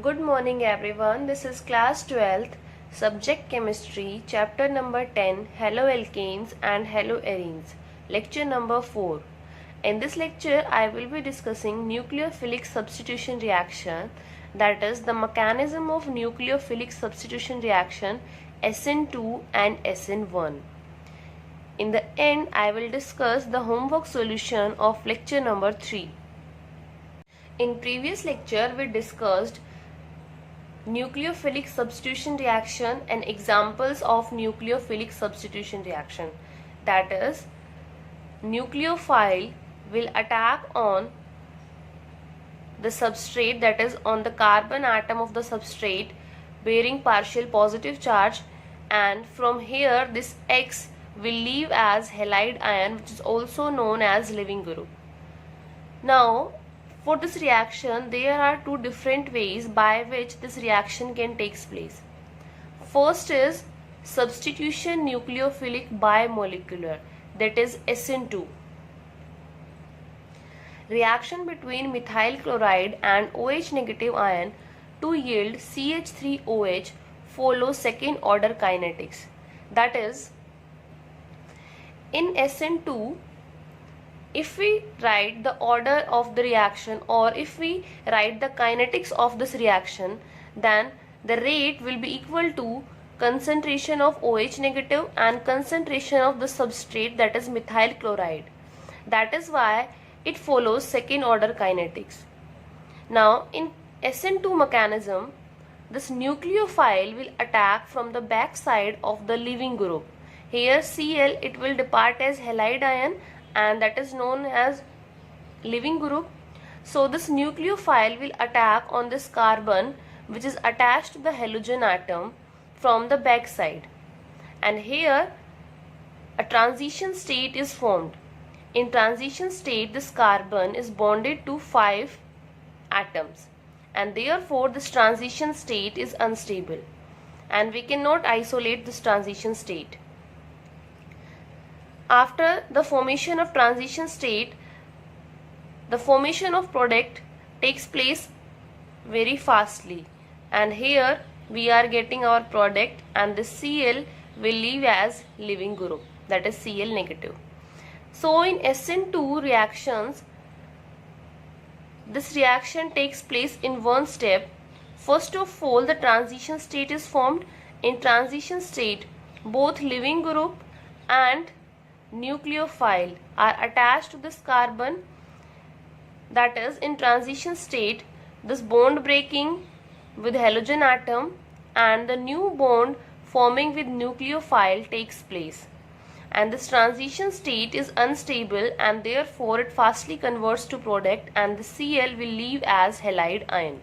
Good morning everyone. This is class 12th, subject chemistry, chapter number 10, haloalkanes and haloarenes, lecture number 4. In this lecture, I will be discussing nucleophilic substitution reaction, that is the mechanism of nucleophilic substitution reaction SN2 and SN1. In the end, I will discuss the homework solution of lecture number 3. In previous lecture, we discussed nucleophilic substitution reaction and examples of nucleophilic substitution reaction. That is, nucleophile will attack on the substrate, that is on the carbon atom of the substrate bearing partial positive charge, and from here this X will leave as halide ion, which is also known as leaving group. Now for this reaction, there are two different ways by which this reaction can take place. First is substitution nucleophilic bimolecular, that is SN2. Reaction between methyl chloride and OH negative ion to yield CH3OH follows second order kinetics. That is, in SN2, if we write the order of the reaction or if we write the kinetics of this reaction, then the rate will be equal to concentration of OH negative and concentration of the substrate, that is methyl chloride. That is why it follows second order kinetics. Now in SN2 mechanism, this nucleophile will attack from the back side of the leaving group. Here Cl, it will depart as halide ion, and that is known as leaving group. So this nucleophile will attack on this carbon which is attached to the halogen atom from the back side, and here a transition state is formed. In transition state, this carbon is bonded to 5 atoms, and therefore this transition state is unstable and we cannot isolate this transition state. After the formation of transition state, the formation of product takes place very fastly, and here we are getting our product, and this Cl will leave as leaving group, that is Cl negative. So in SN2 reactions, this reaction takes place in one step. First of all, the transition state is formed. In transition state, both leaving group and nucleophile are attached to this carbon. That is, in transition state, this bond breaking with halogen atom and the new bond forming with nucleophile takes place, and this transition state is unstable and therefore it fastly converts to product, and the Cl will leave as halide ion.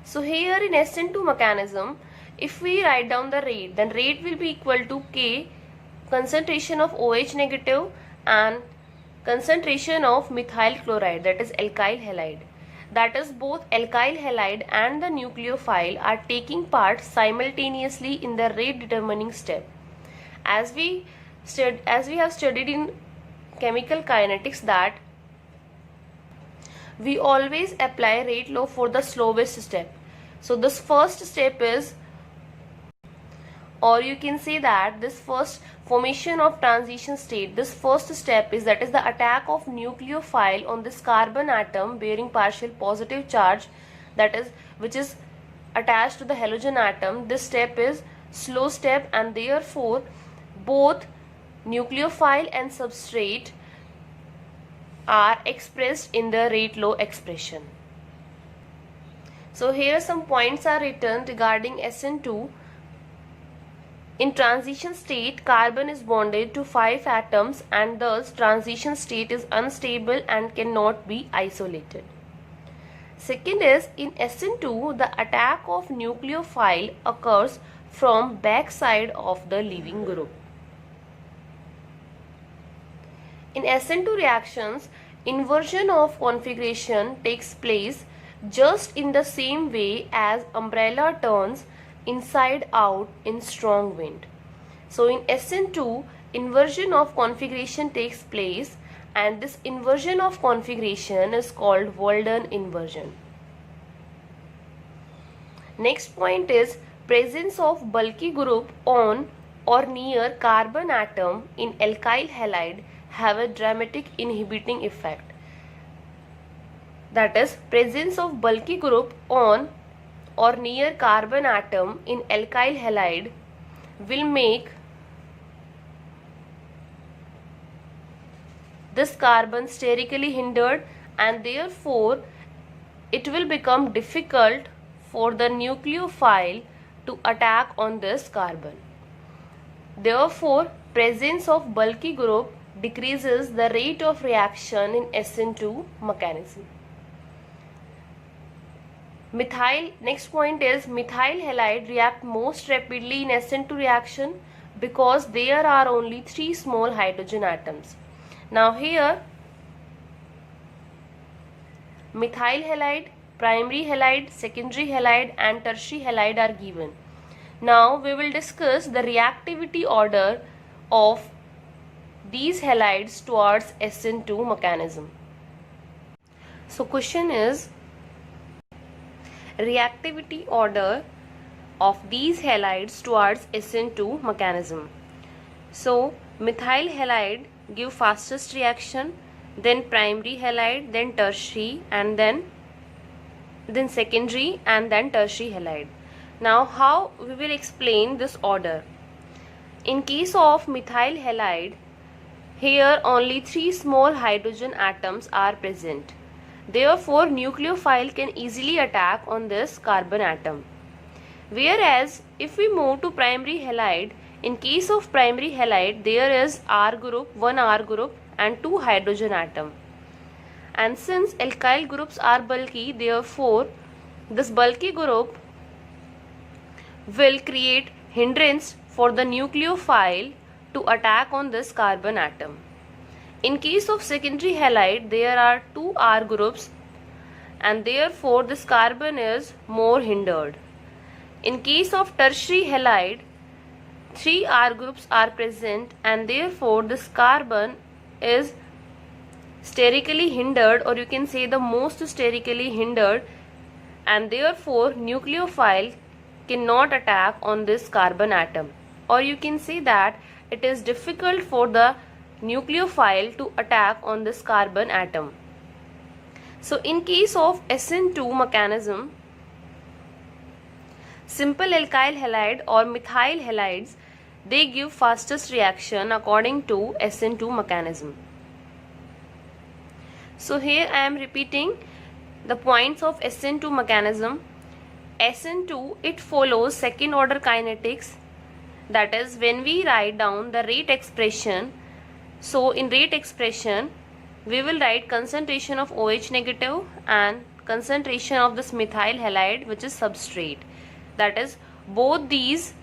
So here in SN2 mechanism, if we write down the rate, then rate will be equal to K, concentration of OH negative and concentration of methyl chloride, that is alkyl halide. That is, both alkyl halide and the nucleophile are taking part simultaneously in the rate determining step. As we have studied in chemical kinetics, that we always apply rate law for the slowest step. So this first step is, or you can say that this first formation of transition state, this first step is, that is the attack of nucleophile on this carbon atom bearing partial positive charge, that is which is attached to the halogen atom. This step is slow step, and therefore both nucleophile and substrate are expressed in the rate law expression. So here some points are written regarding SN2. In transition state, carbon is bonded to 5 atoms, and thus transition state is unstable and cannot be isolated. Second is, in SN2, the attack of nucleophile occurs from back side of the leaving group. In SN2 reactions, inversion of configuration takes place just in the same way as umbrella turns inside out in strong wind. So in SN2, inversion of configuration takes place, and this inversion of configuration is called Walden inversion. Next point is presence of bulky group on or near carbon atom in alkyl halide have a dramatic inhibiting effect. That is, presence of bulky group on or near carbon atom in alkyl halide will make this carbon sterically hindered, and therefore it will become difficult for the nucleophile to attack on this carbon. Therefore, presence of bulky group decreases the rate of reaction in SN2 mechanism. Next point is methyl halide react most rapidly in SN2 reaction because there are only 3 small hydrogen atoms. Now here methyl halide, primary halide, secondary halide and tertiary halide are given. Now we will discuss the reactivity order of these halides towards SN2 mechanism. So question is reactivity order of these halides towards SN2 mechanism. So methyl halide give fastest reaction, then primary halide, then tertiary, and then secondary, and then tertiary halide. Now how we will explain this order? In case of methyl halide, here only 3 small hydrogen atoms are present. Therefore nucleophile can easily attack on this carbon atom. Whereas if we move to primary halide, in case of primary halide there is R group, 1 R group and 2 hydrogen atom. And since alkyl groups are bulky, therefore this bulky group will create hindrance for the nucleophile to attack on this carbon atom. In case of secondary halide, there are 2 R groups and therefore this carbon is more hindered. In case of tertiary halide, 3 R groups are present and therefore this carbon is sterically hindered, or you can say the most sterically hindered, and therefore nucleophile cannot attack on this carbon atom, or you can say that it is difficult for the nucleophile to attack on this carbon atom. So in case of SN2 mechanism, simple alkyl halide or methyl halides, they give fastest reaction according to SN2 mechanism. So here I am repeating the points of SN2 mechanism. SN2, it follows second order kinetics, that is when we write down the rate expression. So in rate expression we will write concentration of OH negative and concentration of this methyl halide, which is substrate. That is, both these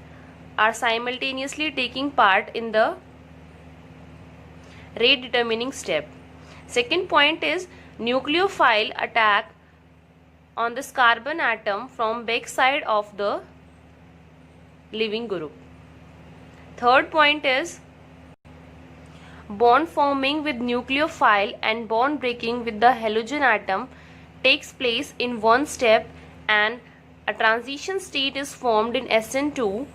are simultaneously taking part in the rate determining step. Second point is nucleophile attack on this carbon atom from back side of the leaving group. Third point is bond forming with nucleophile and bond breaking with the halogen atom takes place in one step, and a transition state is formed in SN2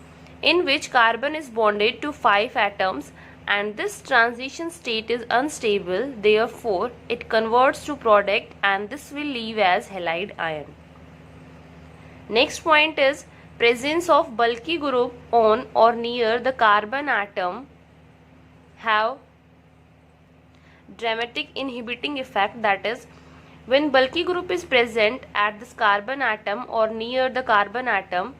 in which carbon is bonded to 5 atoms, and this transition state is unstable, therefore it converts to product and this will leave as halide ion. Next point is presence of bulky group on or near the carbon atom have dramatic inhibiting effect. That is, when bulky group is present at this carbon atom or near the carbon atom,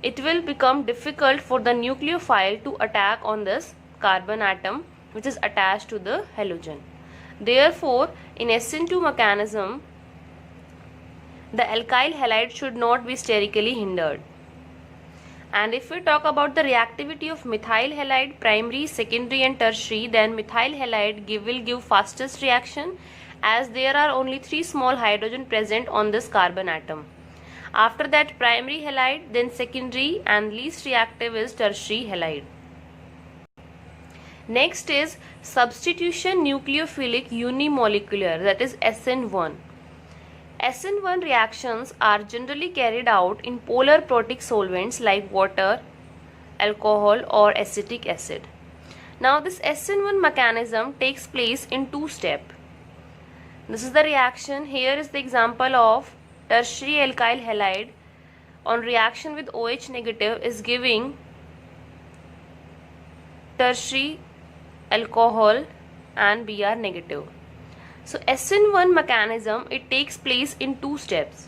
it will become difficult for the nucleophile to attack on this carbon atom which is attached to the halogen. Therefore in SN2 mechanism the alkyl halide should not be sterically hindered. And if we talk about the reactivity of methyl halide, primary, secondary and tertiary, then methyl halide will give fastest reaction as there are only 3 small hydrogen present on this carbon atom. After that primary halide, then secondary, and least reactive is tertiary halide. Next is substitution nucleophilic unimolecular, that is SN1. SN1 reactions are generally carried out in polar protic solvents like water, alcohol or acetic acid. Now this SN1 mechanism takes place in two steps. This is the reaction. Here is the example of tertiary alkyl halide on reaction with OH negative is giving tertiary alcohol and Br negative. So SN1 mechanism, it takes place in two steps.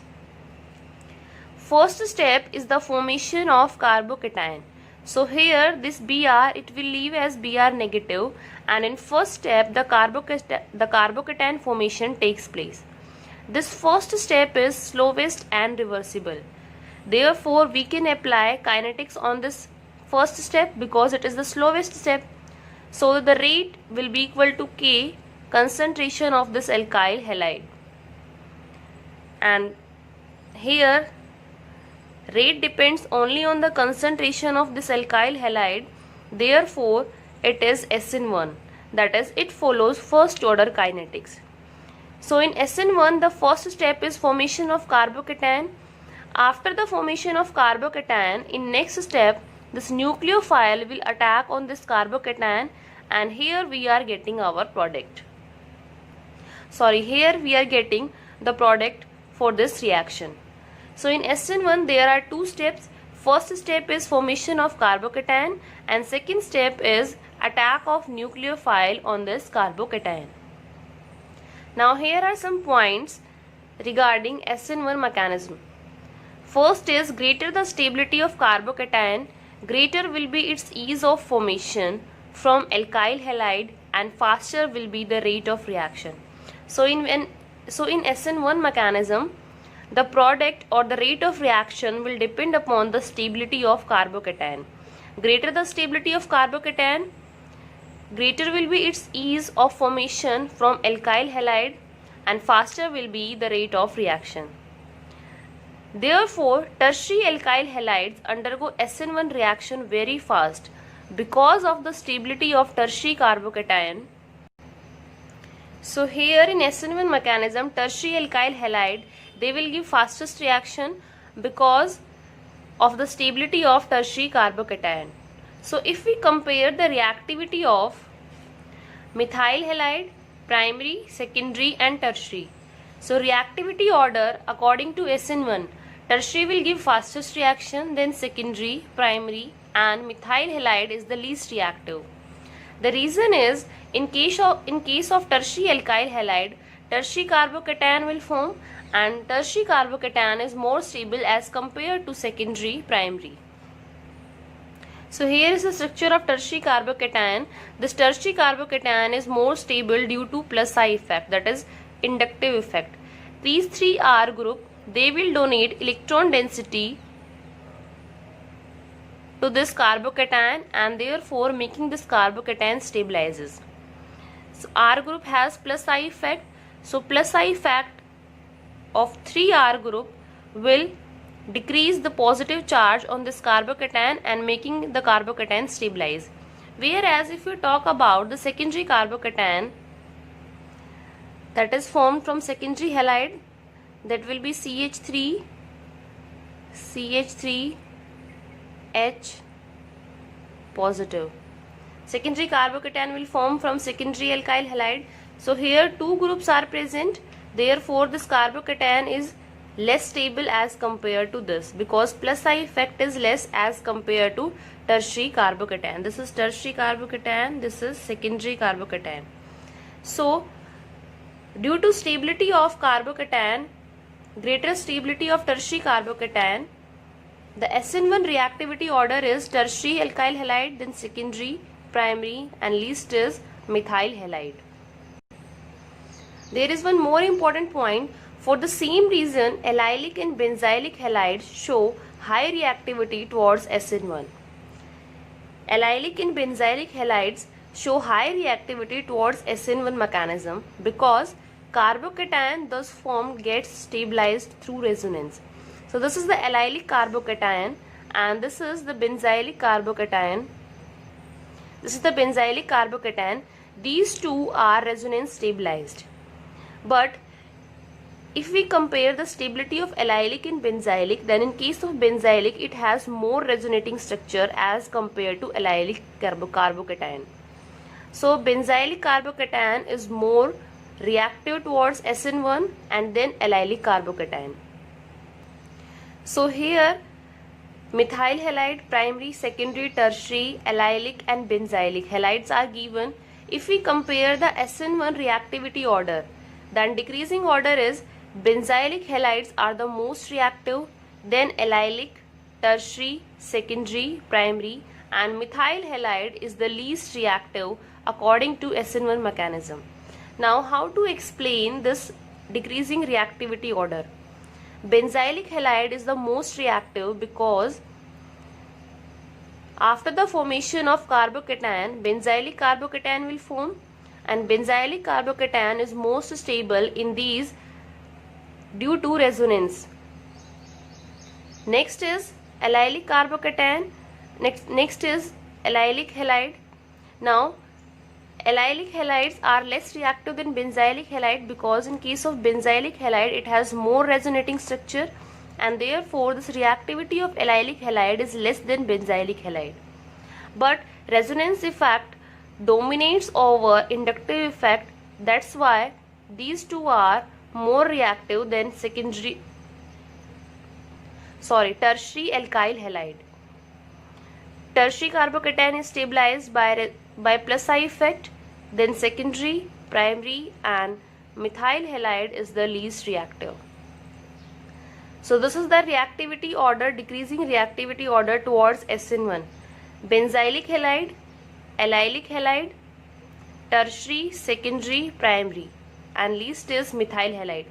First step is the formation of carbocation. So here this Br, it will leave as Br negative, and in first step the carbocation formation takes place. This first step is slowest and reversible. Therefore we can apply kinetics on this first step because it is the slowest step. So the rate will be equal to K, concentration of this alkyl halide, and here rate depends only on the concentration of this alkyl halide. Therefore it is SN1, that is it follows first order kinetics. So in SN1 the first step is formation of carbocation. After the formation of carbocation, in next step this nucleophile will attack on this carbocation, and here we are getting our product. Here we are getting the product for this reaction. So in SN1 there are two steps. First step is formation of carbocation and second step is attack of nucleophile on this carbocation. Now here are some points regarding SN1 mechanism. First is greater the stability of carbocation, greater will be its ease of formation from alkyl halide and faster will be the rate of reaction. So in SN1 mechanism, the product or the rate of reaction will depend upon the stability of carbocation. Greater the stability of carbocation, greater will be its ease of formation from alkyl halide and faster will be the rate of reaction. Therefore, tertiary alkyl halides undergo SN1 reaction very fast because of the stability of tertiary carbocation. So here in SN1 mechanism, tertiary alkyl halide, they will give fastest reaction because of the stability of tertiary carbocation. So if we compare the reactivity of methyl halide, primary, secondary and tertiary. So reactivity order according to SN1, tertiary will give fastest reaction, then secondary, primary and methyl halide is the least reactive. The reason is in case of tertiary alkyl halide, tertiary carbocation will form and tertiary carbocation is more stable as compared to secondary primary. So here is the structure of tertiary carbocation. This tertiary carbocation is more stable due to plus I effect, that is inductive effect. These three R group, they will donate electron density to this carbocation and therefore making this carbocation stabilizes. So R group has plus I effect. So plus I effect of 3R group will decrease the positive charge on this carbocation and making the carbocation stabilize. Whereas if you talk about the secondary carbocation that is formed from secondary halide, that will be CH3, H positive. Secondary carbocation will form from secondary alkyl halide. So here two groups are present. Therefore this carbocation is less stable as compared to this because plus I effect is less as compared to tertiary carbocation. This is tertiary carbocation, this is secondary carbocation. So due to stability of carbocation, greater stability of tertiary carbocation, the SN1 reactivity order is tertiary alkyl halide, then secondary, primary and least is methyl halide. There is one more important point. For the same reason, allylic and benzylic halides show high reactivity towards SN1. Allylic and benzylic halides show high reactivity towards SN1 mechanism because carbocation thus formed gets stabilized through resonance. So this is the allylic carbocation and this is the benzylic carbocation. This is the benzylic carbocation. These two are resonance stabilized. But if we compare the stability of allylic and benzylic, then in case of benzylic it has more resonating structure as compared to allylic carbocation. So benzylic carbocation is more reactive towards SN1 and then allylic carbocation. So here methyl halide, primary, secondary, tertiary, allylic and benzylic halides are given. If we compare the SN1 reactivity order, then decreasing order is benzylic halides are the most reactive, then allylic, tertiary, secondary, primary, and methyl halide is the least reactive according to SN1 mechanism. Now how to explain this decreasing reactivity order? Benzylic halide is the most reactive because after the formation of carbocation, benzylic carbocation will form, and benzylic carbocation is most stable in these due to resonance. Next is allylic carbocation, next is allylic halide. Now allylic halides are less reactive than benzylic halide because in case of benzylic halide it has more resonating structure, and therefore this reactivity of allylic halide is less than benzylic halide. But resonance effect dominates over inductive effect, that's why these two are more reactive than tertiary alkyl halide. Tertiary carbocation is stabilized by plus I effect, then secondary, primary, and methyl halide is the least reactive. So this is the reactivity order, decreasing reactivity order towards SN1. Benzylic halide, allylic halide, tertiary, secondary, primary, and least is methyl halide.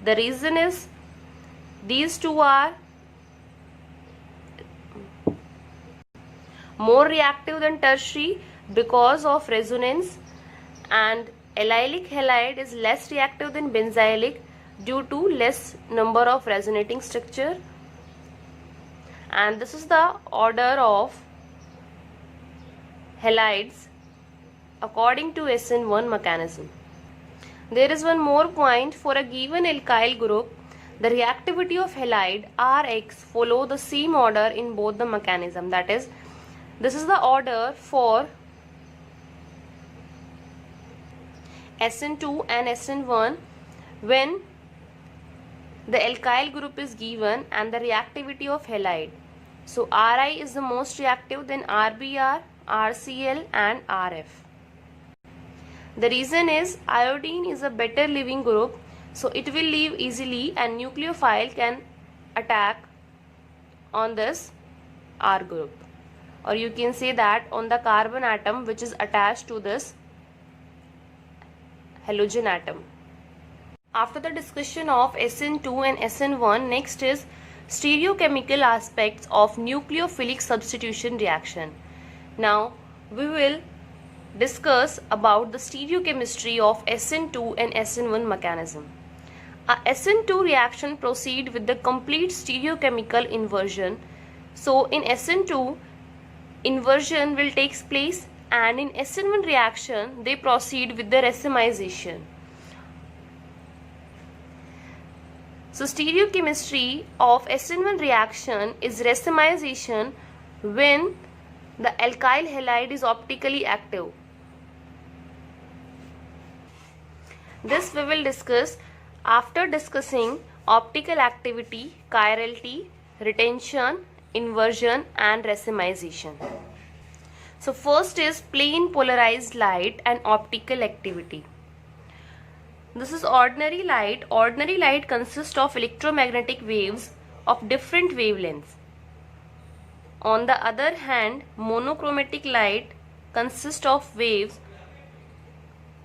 The reason is these two are more reactive than tertiary because of resonance, and allylic halide is less reactive than benzylic due to less number of resonating structure. And this is the order of halides according to SN1 mechanism. There is one more point. For a given alkyl group, the reactivity of halide Rx follow the same order in both the mechanism. That is, this is the order for SN2 and SN1 when the alkyl group is given and the reactivity of halide. So Ri is the most reactive, then RBr, RCl and RF. The reason is iodine is a better leaving group, so it will leave easily and nucleophile can attack on this R group, or you can say that on the carbon atom which is attached to this halogen atom. After the discussion of SN2 and SN1, next is stereochemical aspects of nucleophilic substitution reaction. Now we will discuss about the stereochemistry of SN2 and SN1 mechanism. A SN2 reaction proceed with the complete stereochemical inversion. So in SN2 inversion will take place, and in SN1 reaction they proceed with the racemization. So stereochemistry of SN1 reaction is racemization when the alkyl halide is optically active. This we will discuss after discussing optical activity, chirality, retention, inversion and racemization. So first is plane polarized light and optical activity. This is ordinary light. Ordinary light consists of electromagnetic waves of different wavelengths. On the other hand, monochromatic light consists of waves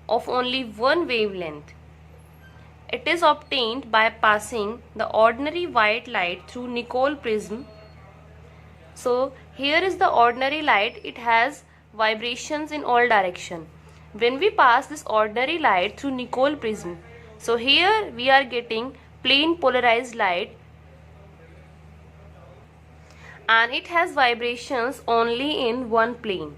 of only one wavelength. It is obtained by passing the ordinary white light through Nicol prism. So here is the ordinary light. It has vibrations in all directions. When we pass this ordinary light through Nicol prism, so here we are getting plane polarized light, and it has vibrations only in one plane.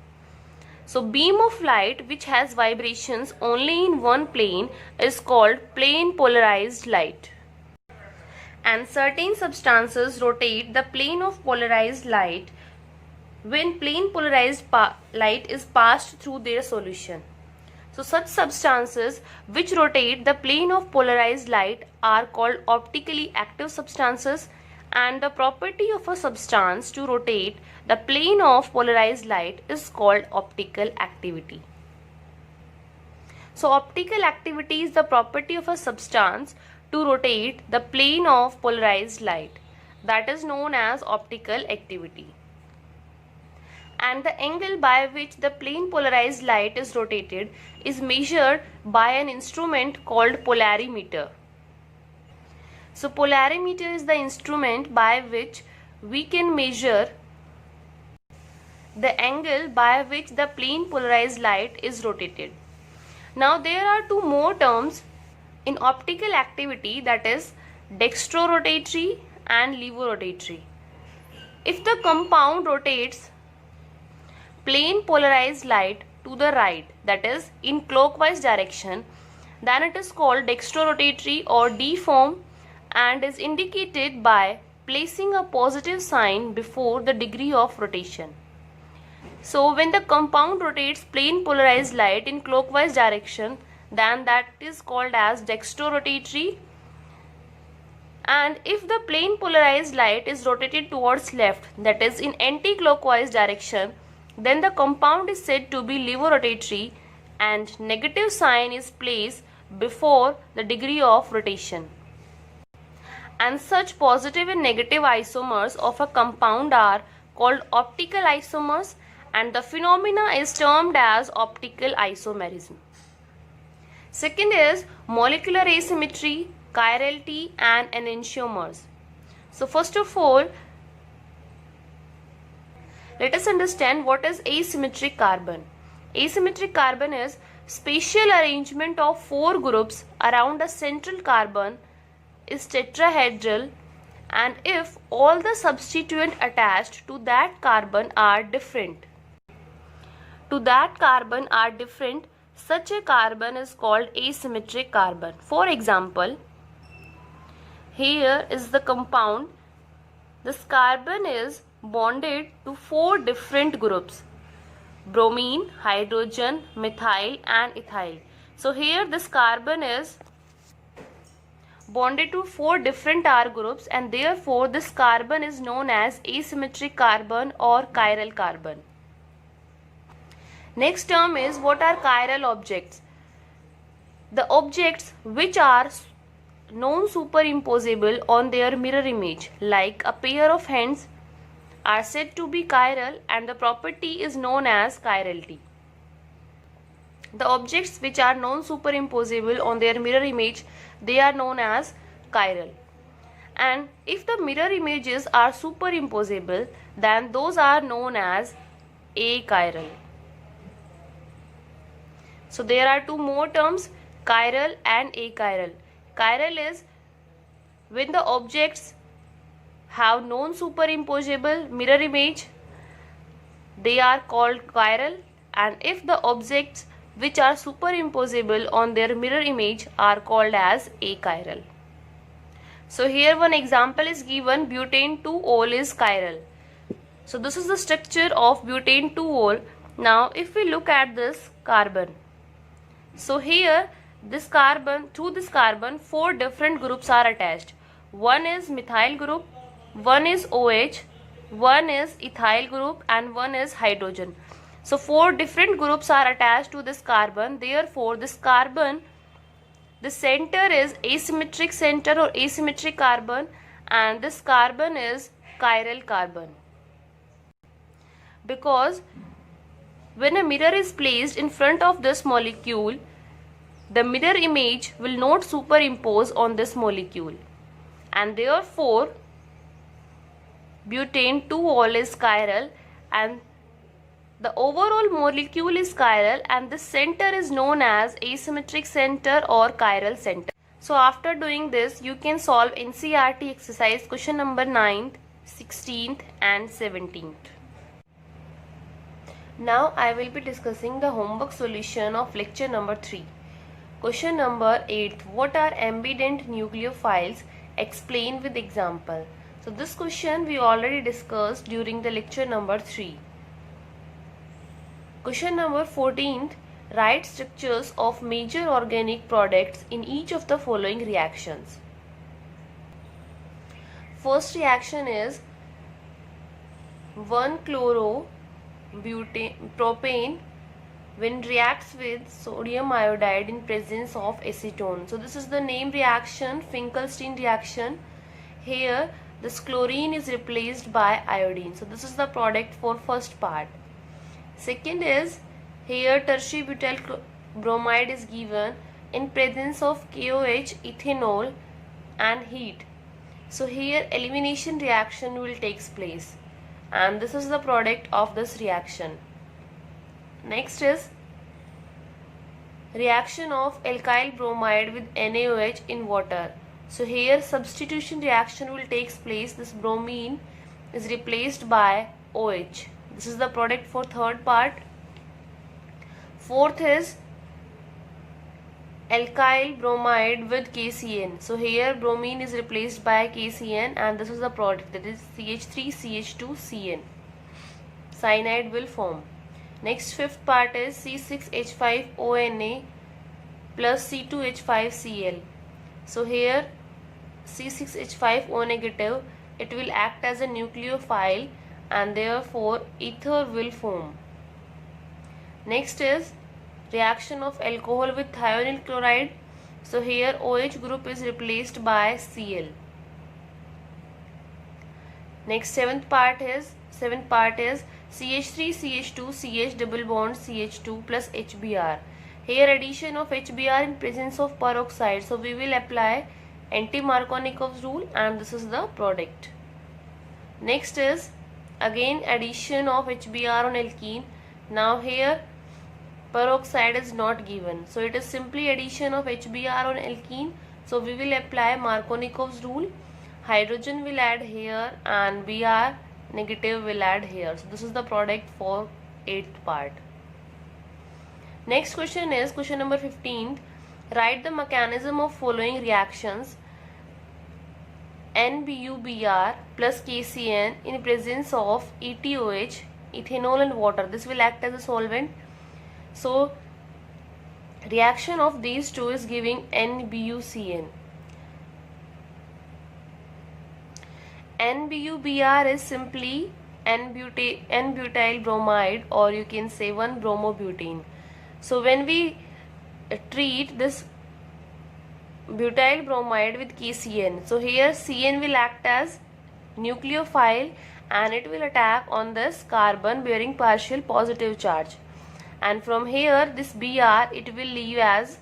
So beam of light which has vibrations only in one plane is called plane polarized light. And certain substances rotate the plane of polarized light when plane polarized light is passed through their solution. So such substances which rotate the plane of polarized light are called optically active substances, and the property of a substance to rotate the plane of polarized light is called optical activity. So optical activity is the property of a substance to rotate the plane of polarized light. That is known as optical activity. And the angle by which the plane polarized light is rotated is measured by an instrument called polarimeter. So polarimeter is the instrument by which we can measure the angle by which the plane polarized light is rotated. Now there are two more terms in optical activity, that is dextrorotatory and levorotatory. If the compound rotates plane polarized light to the right, that is in clockwise direction, then it is called dextrorotatory or D form and is indicated by placing a positive sign before the degree of rotation. So when the compound rotates plane polarized light in clockwise direction, then that is called as dextrorotatory. And if the plane polarized light is rotated towards left, that is in anti-clockwise direction, then the compound is said to be levorotatory and negative sign is placed before the degree of rotation. And such positive and negative isomers of a compound are called optical isomers, and the phenomena is termed as optical isomerism. Second is molecular asymmetry, chirality and enantiomers. So first of all, let us understand what is asymmetric carbon. Asymmetric carbon is spatial arrangement of four groups around a central carbon is tetrahedral, and if all the substituent attached to that carbon are different, such a carbon is called asymmetric carbon. For example, here is the compound. This carbon is bonded to four different groups: bromine, hydrogen, methyl and ethyl. So here this carbon is bonded to four different R groups, and therefore this carbon is known as asymmetric carbon or chiral carbon. Next term is, what are chiral objects? The objects which are non-superimposable on their mirror image, like a pair of hands, are said to be chiral, and the property is known as chirality. The objects which are non-superimposable on their mirror image, they are known as chiral. And if the mirror images are superimposable, then those are known as achiral. So there are two more terms, chiral and achiral. Chiral is when the objects have non-superimposable mirror image, they are called chiral, and if the objects which are superimposable on their mirror image are called as achiral. So here one example is given, butane 2-ol is chiral. So this is the structure of butane 2-ol. Now if we look at this carbon, so here this carbon, to this carbon four different groups are attached. One is methyl group, one is OH, one is ethyl group and one is hydrogen. So four different groups are attached to this carbon. Therefore this carbon, the center is asymmetric center or asymmetric carbon, and this carbon is chiral carbon. Because when a mirror is placed in front of this molecule, the mirror image will not superimpose on this molecule, and therefore butane 2-ol is chiral, and the overall molecule is chiral, and the center is known as asymmetric center or chiral center. So after doing this, you can solve NCERT exercise question number 9th, 16th and 17th. Now I will be discussing the homework solution of lecture number 3. Question number 8. What are ambident nucleophiles Explain with example. So this question we already discussed during the lecture number 3. Question number 14th. Write structures of major organic products in each of the following reactions. First reaction is 1-chloro-propane when reacts with sodium iodide in presence of acetone. So this is the name reaction, Finkelstein reaction. Here this chlorine is replaced by iodine. So this is the product for first part. Second is, here tertiary butyl bromide is given in presence of KOH, ethanol and heat. So here elimination reaction will take place, and this is the product of this reaction. Next is reaction of alkyl bromide with NaOH in water. So here substitution reaction will take place. This bromine is replaced by OH. This is the product for third part. Fourth is alkyl bromide with KCN. So here bromine is replaced by KCN, and this is the product, that is CH3CH2CN. Cyanide will form. Next, fifth part is C6H5ONa plus C2H5Cl. So here C6H5O negative, it will act as a nucleophile and therefore ether will form. Next is reaction of alcohol with thionyl chloride. So here OH group is replaced by Cl. Next, seventh part is CH3CH2CH double bond CH2 plus HBr. Here addition of HBr in presence of peroxide. So we will apply anti-Markovnikov's rule, and this is the product. Next is again addition of HBr on alkene. Now here peroxide is not given, so it is simply addition of HBr on alkene. So we will apply Markovnikov's rule. Hydrogen will add here and Br negative will add here. So this is the product for 8th part. Next question is question number 15. Write the mechanism of following reactions. NBuBr plus KCN in presence of ETOH, ethanol and water. This will act as a solvent. So reaction of these two is giving NBuCN. NBuBr is simply N-butyl bromide, or you can say 1-bromobutane. So when we treat this butyl bromide with KCN, so here CN will act as nucleophile and it will attack on this carbon bearing partial positive charge, and from here this Br, it will leave as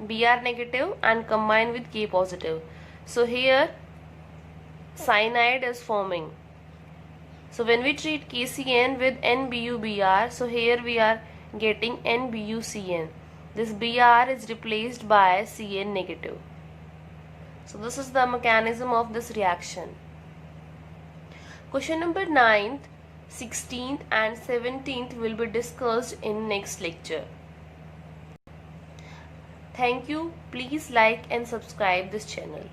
Br negative and combine with K positive. So here cyanide is forming. So when we treat KCN with NBuBr, so here we are getting NBuCN. This Br is replaced by Cn negative. So this is the mechanism of this reaction. Question number 9th, 16th and 17th will be discussed in next lecture. Thank you. Please like and subscribe this channel.